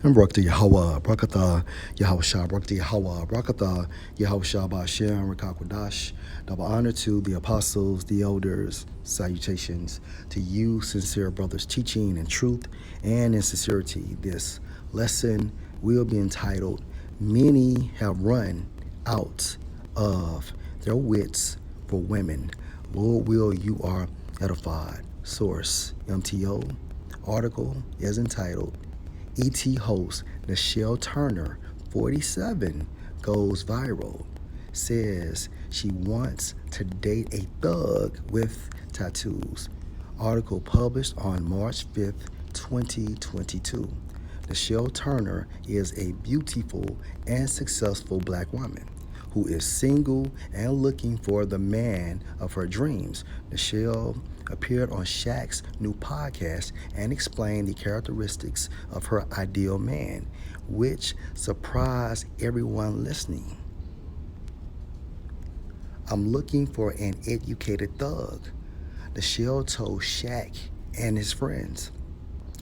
And Barak Yahweh, Barakatah, Yahweh Shah, Barak Yahweh, Barakatah, Yahweh Shah, Ba'ashem, Rakakwadash. Double honor to the apostles, the elders, salutations to you, sincere brothers, teaching in truth and in sincerity. This lesson will be entitled, Many Have Run Out of Their Wits for Women. Lord will you are edified. Source, MTO. Article is entitled, ET host Nichelle Turner, 47, goes viral, says she wants to date a thug with tattoos. Article published on March 5th, 2022. Nichelle Turner is a beautiful and successful black woman who is single and looking for the man of her dreams. Nichelle appeared on Shaq's new podcast and explained the characteristics of her ideal man, which surprised everyone listening. I'm looking for an educated thug, Nichelle told Shaq and his friends.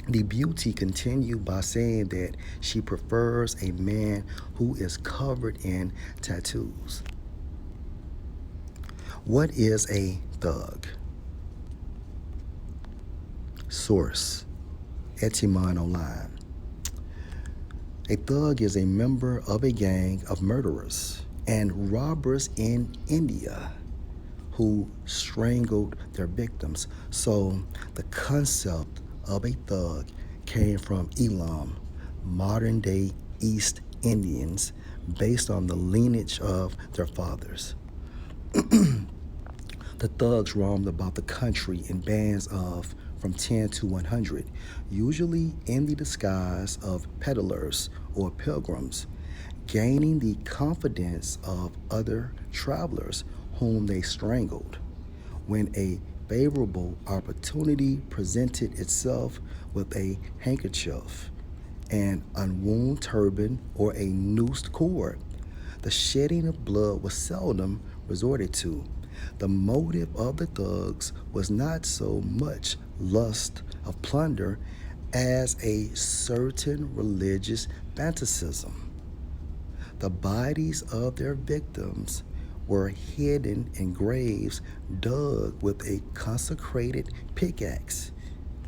The beauty continued by saying that she prefers a man who is covered in tattoos. What is a thug? Source, Etimon Online. A thug is a member of a gang of murderers and robbers in India who strangled their victims. So the concept of a thug came from Elam, modern-day East Indians, based on the lineage of their fathers. The thugs roamed about the country in bands of from 10 to 100, usually in the disguise of peddlers or pilgrims, gaining the confidence of other travelers whom they strangled. When a favorable opportunity presented itself with a handkerchief, an unwound turban, or a noosed cord, the shedding of blood was seldom resorted to. The motive of the thugs was not so much lust of plunder as a certain religious fanaticism. The bodies of their victims were hidden in graves dug with a consecrated pickaxe,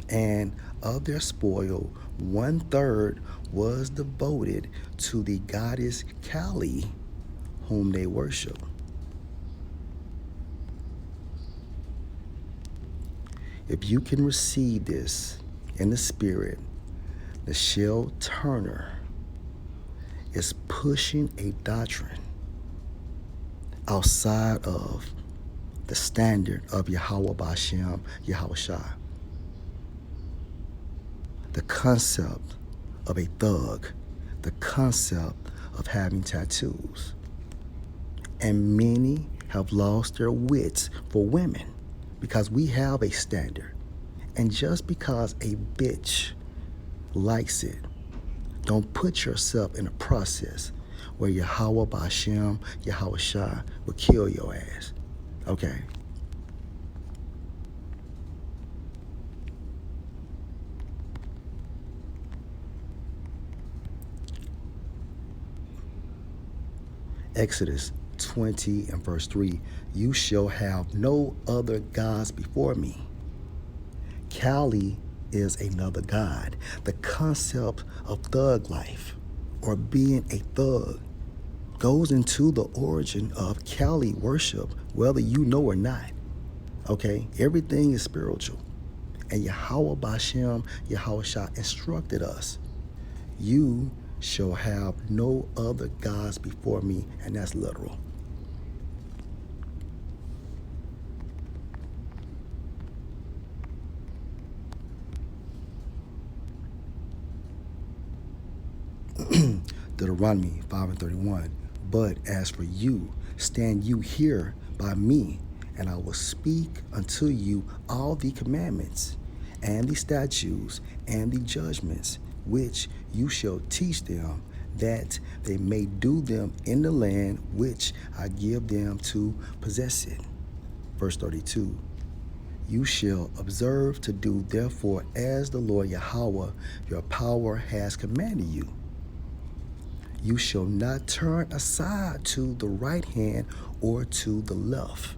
and of their spoil, 1/3 was devoted to the goddess Kali, whom they worship. If you can receive this in the spirit, Nichelle Turner is pushing a doctrine outside of the standard of Yahweh Ba'ashem, Yahweh Shah. The concept of a thug, the concept of having tattoos. And many have lost their wits for women because we have a standard. And just because a bitch likes it, don't put yourself in a process where Yahweh Ba'ashem, Yahweh Shah will kill your ass. Okay? Exodus 20 and verse 3, you shall have no other gods before me. Kali is another god. The concept of thug life or being a thug goes into the origin of Kali worship, whether you know or not. Okay? Everything is spiritual. And Yahweh Ba'ashem, Yahweh Shah instructed us, you shall have no other gods before me, and that's literal. Deuteronomy 5 and 31. But as for you, stand you here by me, and I will speak unto you all the commandments, and the statutes, and the judgments, which you shall teach them, that they may do them in the land which I give them to possess it. Verse 32. You shall observe to do therefore as the Lord Yahweh your power has commanded you. You shall not turn aside to the right hand or to the left.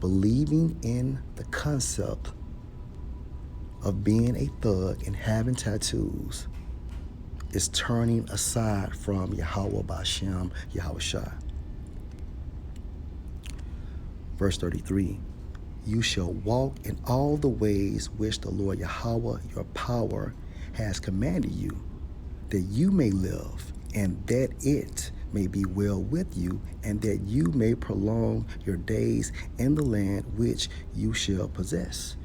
Believing in the concept of being a thug and having tattoos is turning aside from Yahweh Bashem Yahweh Shai. Verse 33, you shall walk in all the ways which the Lord Yahweh your power has commanded you, that you may live, and that it may be well with you, and that you may prolong your days in the land which you shall possess.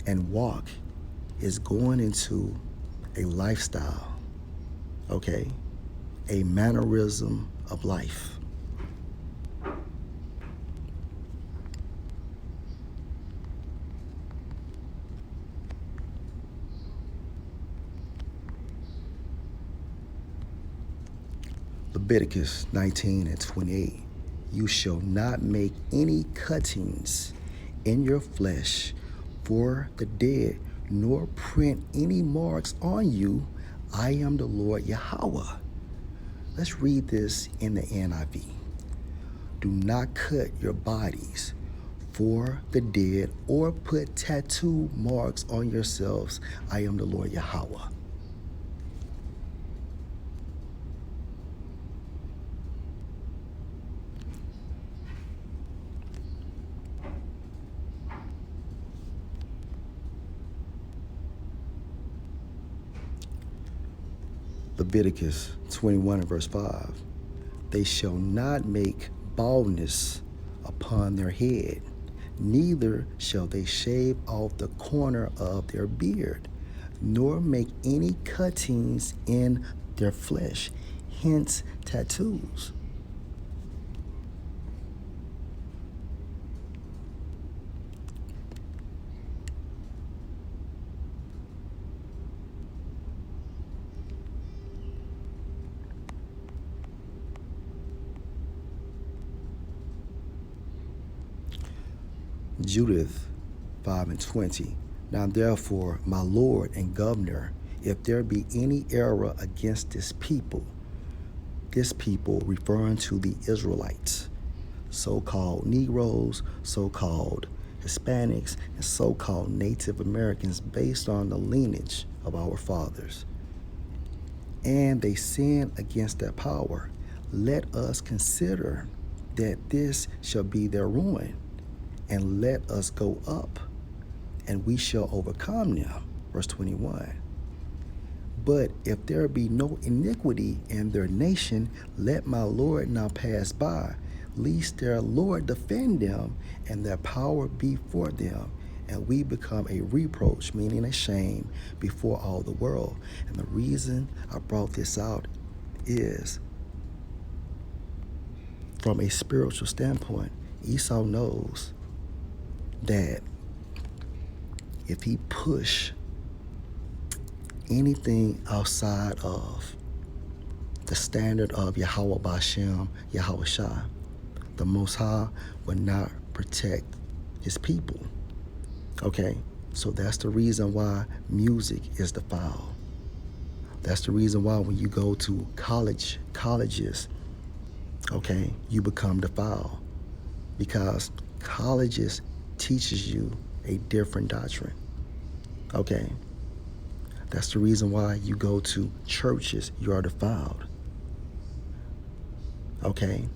And walk is going into a lifestyle, okay? A mannerism of life. Leviticus 19 and 28. You shall not make any cuttings in your flesh for the dead, nor print any marks on you. I am the Lord Yahweh. Let's read this in the NIV. Do not cut your bodies for the dead or put tattoo marks on yourselves. I am the Lord Yahweh. Leviticus 21 and verse 5. They shall not make baldness upon their head, neither shall they shave off the corner of their beard, nor make any cuttings in their flesh, hence tattoos. Judith 5 and 20. Now therefore, my Lord and Governor, if there be any error against this people referring to the Israelites, so-called Negroes, so-called Hispanics, and so-called Native Americans based on the lineage of our fathers, and they sin against that power, let us consider that this shall be their ruin, and let us go up, and we shall overcome them. Verse 21. But if there be no iniquity in their nation, let my Lord now pass by, lest their Lord defend them, and their power be for them, and we become a reproach, meaning a shame, before all the world. And the reason I brought this out is, from a spiritual standpoint, Esau knows that if he push anything outside of the standard of Yahweh Bashem, Yahweh Shai, the Most High will not protect his people. Okay? So that's the reason why music is defiled. That's the reason why when you go to colleges, okay, you become defiled. Because colleges teaches you a different doctrine. Okay? That's the reason why you go to churches, you are defiled. Okay?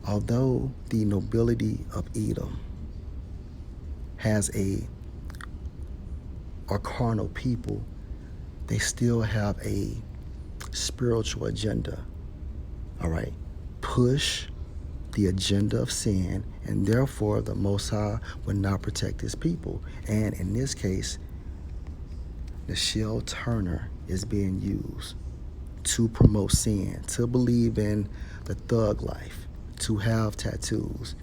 Although the nobility of Edom has are carnal people, they still have a spiritual agenda. All right? Push the agenda of sin, and therefore the Most High will not protect his people. And in this case, the shell turner is being used to promote sin, to believe in the thug life, to have tattoos.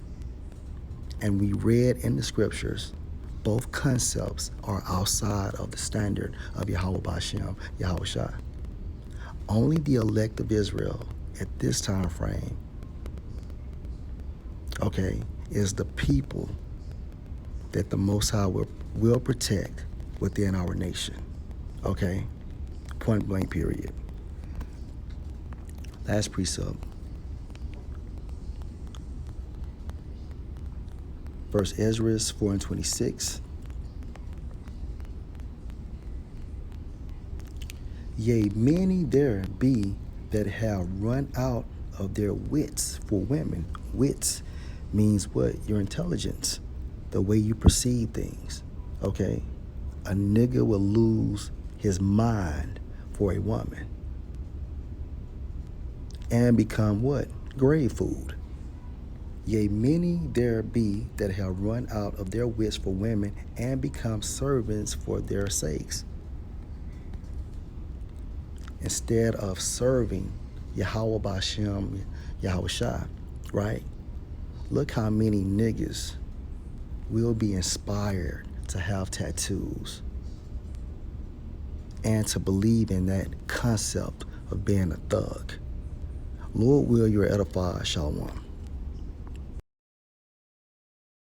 And we read in the scriptures, both concepts are outside of the standard of Yahweh Bashem, Yahweh Shai. Only the elect of Israel at this time frame, okay, is the people that the Most High will protect within our nation. Okay? Point blank, period. Last precept. Verse Ezra 4:26. Yea, many there be that have run out of their wits for women. Wits means what? Your intelligence, the way you perceive things. Okay? A nigga will lose his mind for a woman and become what? Grave food. Yea, many there be that have run out of their wits for women and become servants for their sakes, instead of serving Yahweh Bashem, Yahweh Shai, right? Look how many niggas will be inspired to have tattoos and to believe in that concept of being a thug. Lord will, you're edified. Shalom.